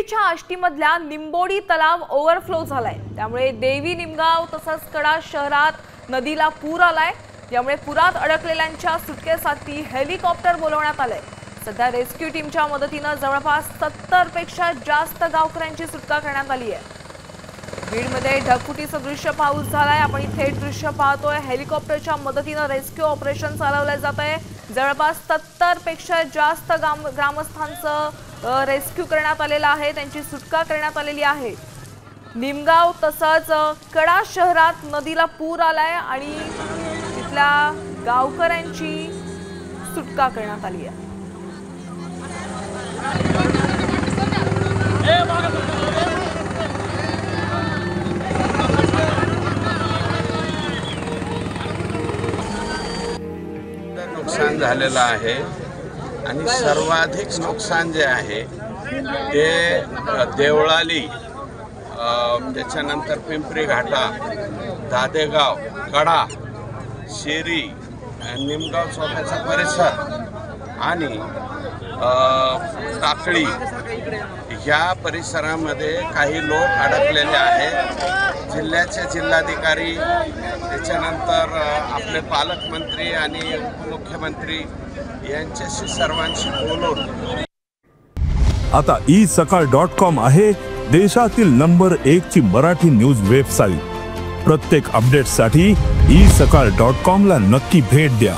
बीडच्या आष्टीमधल्या निंबोडी तलाव ओव्हरफ्लो झालाय। त्यामुळे देवी निमगाव तसंच कडा शहरात नदीला पूर आलाय। त्यामुळे पुरात अडकलेल्यांच्या सुटकेसाठी हेलिकॉप्टर बोलवण्यात आलंय। सध्या रेस्क्यू टीमच्या मदतीने जवळपास 70 पेक्षा जास्त गावकऱ्यांची सुटका करण्यात आली आहे। बीडमध्ये ढगफुटीचं दृश्य पाऊस झालाय। आपण थेट दृश्य पाहतोय। हेलिकॉप्टरच्या मदतीने रेस्क्यू ऑपरेशन चालवले जात आहे। जवळपास 70 पेक्षा जास्त ग्रामस्थांचं रेस्क्यू करण्यात आलेला आहे। त्यांची सुटका करण्यात आलेली आहे। निमगाव तसंच कडा शहरात नदीला पूर आलाय आणि तिथल्या गावकऱ्यांची सुटका करण्यात आली आहे। नुकसान झालेलं आहे आणि सर्वाधिक नुकसान जे आहे ते देवळाली, त्याच्यानंतर पिंपरी घाटा, दादेगाव, कडा, शेरी, निमगाव चौकाचा परिसर आणि टाकळी ह्या परिसरामध्ये काही लोक अडकलेले आहेत। जिल्ह्याचे जिल्हाधिकारी, त्याच्यानंतर आपले पालकमंत्री आणि उपमुख्यमंत्री यांच्याशी सर्वांशी बोलून आता isakal.com आहे देशातील नंबर 1 ची मराठी न्यूज वेबसाईट। प्रत्येक अपडेटसाठी isakal.com ला नक्की भेट द्या।